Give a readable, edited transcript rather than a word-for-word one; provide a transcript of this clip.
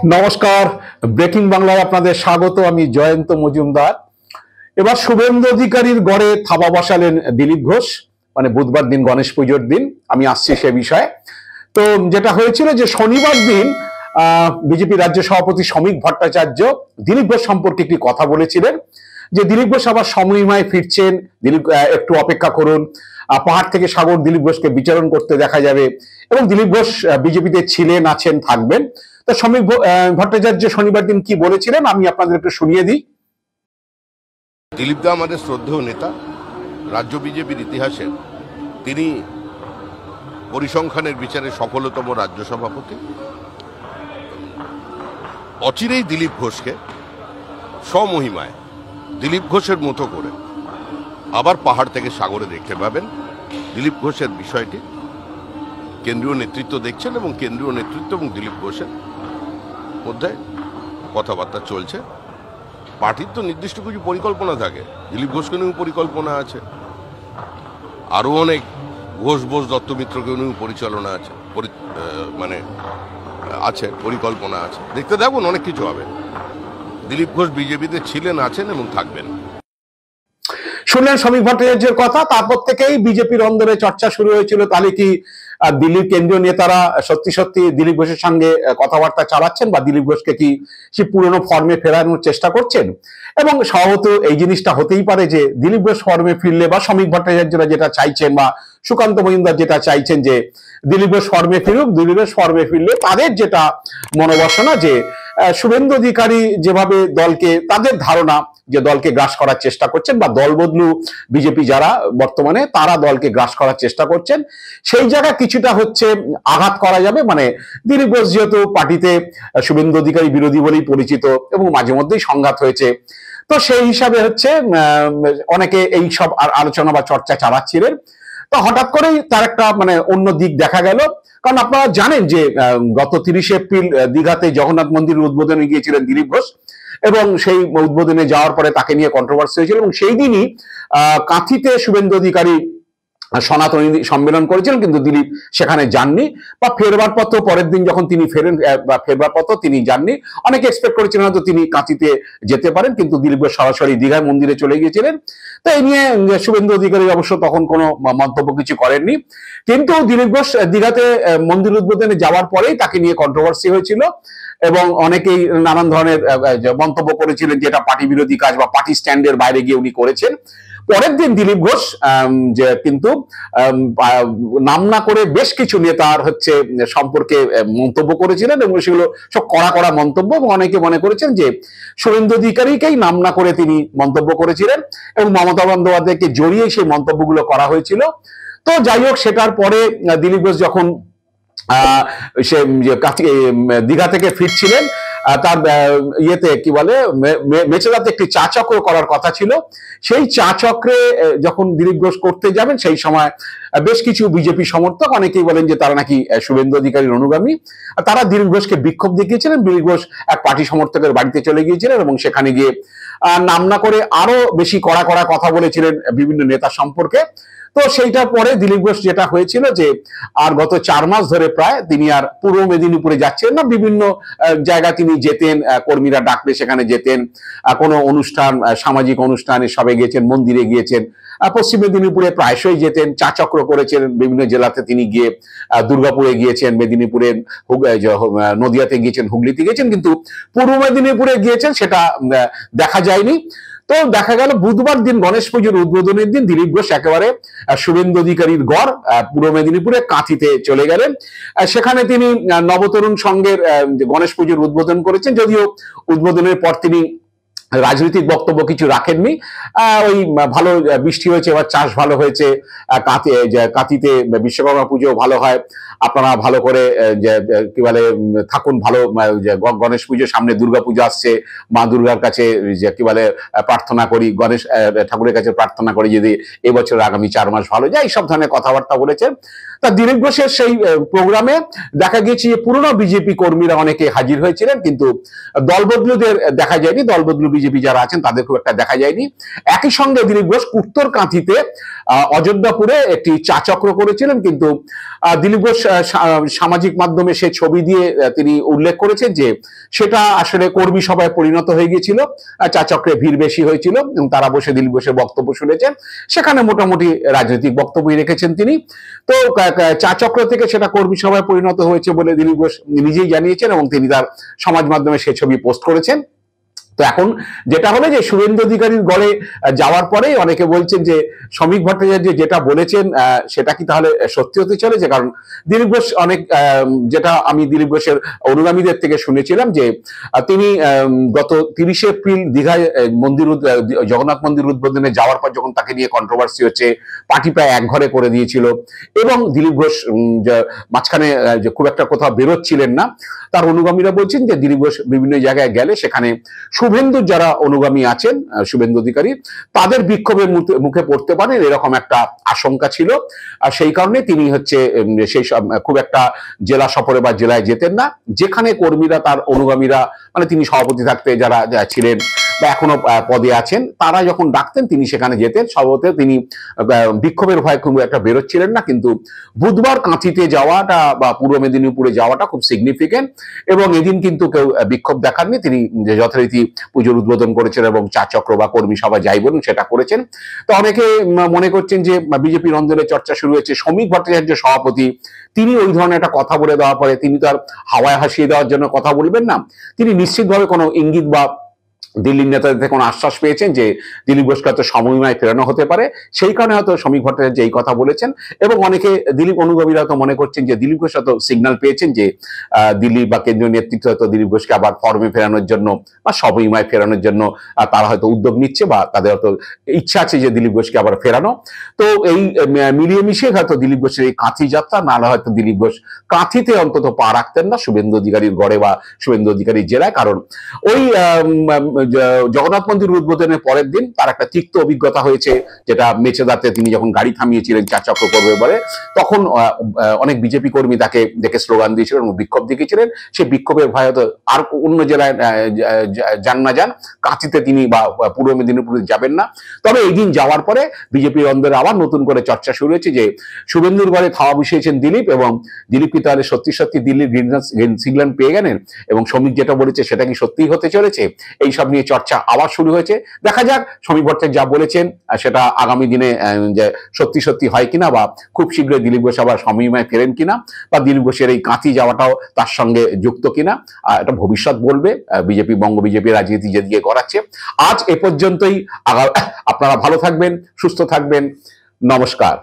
নমস্কার, ব্রেকিং বাংলায় আপনাদের স্বাগত। আমি জয়ন্ত মজুমদার। এবার শুভেন্দু অধিকারীর গড়ে থাবা বসালেন দিলীপ ঘোষ, মানে বুধবার দিন গণেশ পুজোর দিন। আমি আসছি সে বিষয়ে। তো যেটা হয়েছিল যে শনিবার দিন বিজেপি রাজ্য সভাপতি শ্রমিক ভট্টাচার্য দিলীপ ঘোষ সম্পর্কে একটি কথা বলেছিলেন যে দিলীপ ঘোষ আবার সমহিমায় ফিরছেন, দিলীপ একটু অপেক্ষা করুন, পাহাড় থেকে সাগর দিলীপ ঘোষকে বিচরণ করতে দেখা যাবে এবং দিলীপ ঘোষ বিজেপিতে ছিলেন, আছেন, থাকবেন। তো শ্রমিক ভট্টাচার্য শনিবার দিন কি বলেছিলেন আমি আপনাদের একটু শুনিয়ে দিই। দিলীপ দা আমাদের শ্রদ্ধেয় নেতা, রাজ্য বিজেপির ইতিহাসে তিনি পরিসংখ্যানের বিচারে সফলতম রাজ্য সভাপতি। অচিরেই দিলীপ ঘোষকে স্বমহিমায় দিলীপ ঘোষের মতো করে আবার পাহাড় থেকে সাগরে দেখতে পাবেন। দিলীপ ঘোষের বিষয়টি কেন্দ্রীয় নেতৃত্ব দেখছেন এবং কেন্দ্রীয় নেতৃত্ব এবং দিলীপ ঘোষের মধ্যে কথাবার্তা চলছে। পার্টির তো নির্দিষ্ট কিছু পরিকল্পনা থাকে, দিলীপ ঘোষকে নিয়েও পরিকল্পনা আছে, আরও অনেক ঘোষ বোস দত্তমিত্রকে নিয়েও পরিচালনা আছে, আছে পরিকল্পনা আছে। দেখতে থাকুন, অনেক কিছু হবে। দিলীপ ঘোষ বিজেপিতে ছিলেন, আছেন এবং থাকবেন। শুনলেন শ্রমিক ভট্টাচার্যের কথা। তারপর থেকেই বিজেপির অন্দরে চর্চা শুরু হয়েছিল, তাহলে কি দিল্লির কেন্দ্রীয় নেতারা সত্যি সত্যি দিলীপ ঘোষের সঙ্গে কথাবার্তা চালাচ্ছেন বা দিলীপ ঘোষকে কি সে পুরনো ফর্মে ফেরানোর চেষ্টা করছেন। এবং স্বভাবত এই জিনিসটা হতেই পারে যে দিলীপ ঘোষ ফর্মে ফিরলে বা শ্রমিক ভট্টাচার্যরা যেটা চাইছেন বা সুকান্ত মজুমদার যেটা চাইছেন যে দিলীপ ঘোষ ফর্মে ফিরুক, দিলীপ ঘোষ ফর্মে ফিরলে তাদের যেটা মনোবাসনা যে শুভেন্দু অধিকারী যেভাবে দলকে, তাদের ধারণা যে দলকে গ্রাস করার চেষ্টা করছেন বা দল বদলু বিজেপি যারা বর্তমানে তারা দলকে গ্রাস করার চেষ্টা করছেন, সেই জায়গা কিছুটা হচ্ছে আঘাত করা যাবে। মানে দিলীপ ঘোষ যেহেতু পার্টিতে শুভেন্দু অধিকারী বিরোধী বলেই পরিচিত এবং মাঝে মধ্যেই সংঘাত হয়েছে, তো সেই হিসাবে হচ্ছে অনেকে এই সব আলোচনা বা চর্চা চালাচ্ছিলেন। তো হঠাৎ করেই তার একটা অন্য দিক দেখা গেল। কারণ আপনারা জানেন যে গত 30 এপ্রিল দীঘাতে জগন্নাথ মন্দিরের উদ্বোধনে গিয়েছিলেন দিলীপ ঘোষ এবং সেই উদ্বোধনে যাওয়ার পরে তাকে নিয়ে কন্ট্রোভার্সি হয়েছিল এবং সেই দিনই কাঁথিতে শুভেন্দু অধিকারী সনাতনী সম্মেলন করেছিলেন, কিন্তু দিলীপ সেখানে যাননি বা ফেরবার পথ পরের দিন যখন তিনি ফেরেন বা ফেরবার পথ তিনি যাননি। অনেকে এক্সপেক্ট করেছিলেন হয়তো তিনি কাঁথিতে যেতে পারেন, কিন্তু দিলীপ সরাসরি দীঘার মন্দিরে চলে গিয়েছিলেন। তো এই নিয়ে শুভেন্দু অধিকারী অবশ্য তখন কোনো মন্তব্য কিছু করেননি, কিন্তু দিলীপ ঘোষ দীঘাতে মন্দির উদ্বোধনে যাওয়ার পরেই তাকে নিয়ে কন্ট্রোভার্সি হয়েছিল এবং অনেকেই নানান ধরনের মন্তব্য করেছিলেন যে এটা পার্টি বিরোধী কাজ বা পার্টি স্ট্যান্ডের বাইরে গিয়ে উনি করেছেন। পরের দিন দিলীপ ঘোষ যে কিন্তু নাম না করে বেশ কিছু নেতার হচ্ছে সম্পর্কে মন্তব্য করেছিলেন এবং সেগুলো সব কড়া কড়া মন্তব্য, এবং অনেকে মনে করেছেন যে শুভেন্দু অধিকারীকেই নাম না করে তিনি মন্তব্য করেছিলেন এবং মমতা বন্দ্যোপাধ্যায়কে জড়িয়ে সেই মন্তব্যগুলো করা হয়েছিল। তো যাই হোক, সেটার পরে দিলীপ ঘোষ যখন সে দীঘা থেকে ফিরছিলেন, তার ইয়েতে কি বলে মেচেদাতে একটি চা চক্র করার কথা ছিল। সেই চা চক্রে যখন দিলীপ ঘোষ করতে যাবেন সেই সময় বেশ কিছু বিজেপি সমর্থক, অনেকেই বলেন যে তারা নাকি শুভেন্দু অধিকারীর অনুগামী, তারা দিলীপ ঘোষকে বিক্ষোভ দেখিয়েছিলেন। দিলীপ ঘোষ এক পার্টি সমর্থকের বাড়িতে চলে গিয়েছিলেন এবং সেখানে গিয়ে নাম না করে আরো বেশি কড়া কড়া কথা বলেছিলেন বিভিন্ন নেতা সম্পর্কে। তো সেইটার পরে দিলীপ ঘোষ যেটা হয়েছিল যে আর গত 4 মাস ধরে প্রায় তিনি আর পূর্ব মেদিনীপুরে যাচ্ছেন না। বিভিন্ন জায়গা তিনি যেতেন, কর্মীরা ডাকলে সেখানে যেতেন, কোনো অনুষ্ঠান, সামাজিক অনুষ্ঠানে সবে গিয়েছেন, মন্দিরে গিয়েছেন। পশ্চিম মেদিনীপুরে প্রায়শই যেতেন, চা চক্র করেছেন বিভিন্ন জেলাতে তিনি গিয়ে, দুর্গাপুরে গিয়েছেন, মেদিনীপুরে, নদিয়াতে গিয়েছেন, হুগলিতে গিয়েছেন, কিন্তু পূর্ব মেদিনীপুরে গিয়েছেন সেটা দেখা যায়নি। তো দেখা গেল বুধবার দিন গণেশ পুজোর উদ্বোধনের দিন দিলীপ ঘোষ একেবারে শুভেন্দু অধিকারীর গড় পূর্ব মেদিনীপুরে কাঁথিতে চলে গেলেন। সেখানে তিনি নবতরুণ সংঘের গণেশ পুজোর উদ্বোধন করেছেন, যদিও উদ্বোধনের পর তিনি রাজনৈতিক বক্তব্য কিছু রাখেননি। ওই ভালো বৃষ্টি হয়েছে, এবার চাষ ভালো হয়েছে, কাঁথিতে বিশ্বকর্মা পুজো ভালো হয়, আপনারা ভালো করে কি বলে থাকুন, ভালো গণেশ পুজো সামনে, দুর্গা পুজো আসছে, মা দুর্গার কাছে কি বলে প্রার্থনা করি, গণেশ ঠাকুরের কাছে প্রার্থনা করি যদি এবছর আগামী 4 মাস ভালো যায়, এই সব ধরনের কথাবার্তা বলেছেন। তা দিলীপ ঘোষের সেই প্রোগ্রামে দেখা গিয়েছে যে পুরনো বিজেপি কর্মীরা অনেকে হাজির হয়েছিলেন, কিন্তু দলবদলুদের দেখা যায়নি। দলবদলু বিজেপি যারা আছেন তাদের খুব একটা দেখা যায়নি। একই সঙ্গে দিলীপ ঘোষ উত্তরকাঁথিতে অযোধ্যাপুরে একটি চা চক্র করেছিলেন, কিন্তু দিলীপ ঘোষ সামাজিক মাধ্যমে সে ছবি দিয়ে তিনি উল্লেখ করেছেন যে সেটা আসলে কর্মী সভায় পরিণত হয়ে গিয়েছিল, চা চক্রে ভিড় বেশি হয়েছিল এবং তারা বসে দিলীপ ঘোষের বক্তব্য শুনেছেন, সেখানে মোটামুটি রাজনৈতিক বক্তব্যই রেখেছেন তিনি। তো চা চক্র থেকে সেটা কর্মী সভায় পরিণত হয়েছে বলে দিলীপ ঘোষ নিজেই জানিয়েছেন এবং তিনি তার সমাজ মাধ্যমে সেই ছবি পোস্ট করেছেন। তো এখন যেটা হলো যে শুভেন্দু অধিকারীর গড়ে যাওয়ার পরেই অনেকে বলছেন যে শ্রমিক ভট্টাচার্য যেটা বলেছেন সেটা কি তাহলে সত্যি হতে চলেছে, কারণ দিলীপ ঘোষ অনেক যেটা আমি দিলীপ ঘোষের অনুগামীদের থেকে শুনেছিলাম যে তিনি গত 30 এপ্রিল দীঘায় মন্দির জগন্নাথ মন্দির উদ্বোধনে যাওয়ার পর যখন তাকে নিয়ে কন্ট্রোভার্সি হচ্ছে, পার্টি প্রায় একঘরে করে দিয়েছিল এবং দিলীপ ঘোষ মাঝখানে খুব একটা কোথাও বেরোচ্ছিলেন না, তার অনুগামীরা বলছেন যে দিলীপ ঘোষ বিভিন্ন জায়গায় গেলে সেখানে শুভেন্দুর যারা অনুগামী আছেন শুভেন্দু অধিকারী তাদের বিক্ষোভের মুখে পড়তে পারেন এরকম একটা আশঙ্কা ছিল। আর সেই কারণে তিনি হচ্ছে সেই খুব একটা জেলা সফরে বা জেলায় যেতেন না, যেখানে কর্মীরা তার অনুগামীরা মানে তিনি সভাপতি থাকতে যারা ছিলেন বা এখনো পদে আছেন তারা যখন ডাকতেন তিনি সেখানে যেতেন। সর্বত তিনি বিক্ষোভের ভয়ে খুব একটা বেরোচ্ছিলেন না, কিন্তু বুধবার কাঁথিতে যাওয়াটা বা পূর্ব মেদিনীপুরে যাওয়াটা খুব সিগনিফিকেন্ট এবং এদিন কিন্তু কেউ বিক্ষোভ দেখাননি, তিনি যথারীতি পুজোর উদ্বোধন করেছেন এবং চা চক্র বা কর্মী সভা যাই বলুন সেটা করেছেন। তো অনেকে মনে করছেন যে বিজেপির অন্দরে চর্চা শুরু হয়েছে শ্রমিক ভট্টাচার্য সভাপতি তিনি ওই ধরনের একটা কথা বলে দেওয়ার পরে তিনি তো আর হাওয়ায় হাসিয়ে দেওয়ার জন্য কথা বলবেন না, তিনি নিশ্চিতভাবে কোনো ইঙ্গিত বা দিল্লির নেতাদের থেকে কোনো আশ্বাস পেয়েছেন যে দিলীপ ঘোষকে হয়তো সময়ময় ফেরানো হতে পারে, সেই কারণে হয়তো শ্রমিক ভট্টাচার্য এই কথা বলেছেন। এবং অনেকে দিলীপ অনুগামীরা তো মনে করছেন যে দিলীপ ঘোষ হয়তো সিগন্যাল পেয়েছেন যে দিল্লি বা কেন্দ্রীয় নেতৃত্ব হয়তো দিলীপ ঘোষকে আবার ফর্মে ফেরানোর জন্য বা সময়ময় ফেরানোর জন্য তারা হয়তো উদ্যোগ নিচ্ছে বা তাদের হয়তো ইচ্ছা আছে যে দিলীপ ঘোষকে আবার ফেরানো। তো এই মিলিয়ে মিশিয়ে হয়তো দিলীপ ঘোষের এই কাঁথি যাত্রা, নাহলে হয়তো দিলীপ ঘোষ কাঁথিতে অন্তত পা রাখতেন না শুভেন্দু অধিকারীর গড়ে বা শুভেন্দু অধিকারীর জেলায়, কারণ ওই জগন্নাথ মন্দির উদ্বোধনের পরের দিন তার একটা তিক্ত অভিজ্ঞতা হয়েছে, যেটা মেচেদাতে তিনি যখন গাড়ি থামিয়েছিলেন চা চক্র করবে বলে, তখন অনেক বিজেপি কর্মী তাকে দেখে স্লোগান দিয়েছিলেন এবং বিক্ষোভ দেখিয়েছিলেন। সেই বিক্ষোভের ভয় হয়তো আর অন্য জেলায় যান না যান, কাঁথিতে তিনি বা পূর্ব মেদিনীপুরে যাবেন না। তবে এই দিন যাওয়ার পরে বিজেপির অন্দরে আবার নতুন করে চর্চা শুরু হয়েছে যে শুভেন্দুর ঘরে থাওয়া বসিয়েছেন দিলীপ এবং দিলীপ কি তাহলে সত্যি সত্যি দিল্লির গ্রিন সিগন্যাল পেয়ে গেলেন এবং শ্রমিক যেটা বলেছে সেটা কি সত্যিই হতে চলেছে, এই সব নিয়ে চর্চা আবার শুরু হয়েছে। দেখা যাক শ্রমিক ভট্টাচার্য যা বলেছেন সেটা আগামী দিনে সত্যি সত্যি হয় কিনা বা খুব শীঘ্রই দিলীপ ঘোষ আবার সময়ময় ফেরেন কিনা বা দিলীপ ঘোষের এই কাঁথি যাওয়াটাও তার সঙ্গে যুক্ত কিনা, এটা ভবিষ্যৎ বলবে। বিজেপি বঙ্গ বিজেপি রাজনীতি যেদিকে গড়াচ্ছে। আজ এ পর্যন্তই। আপনারা ভালো থাকবেন, সুস্থ থাকবেন, নমস্কার।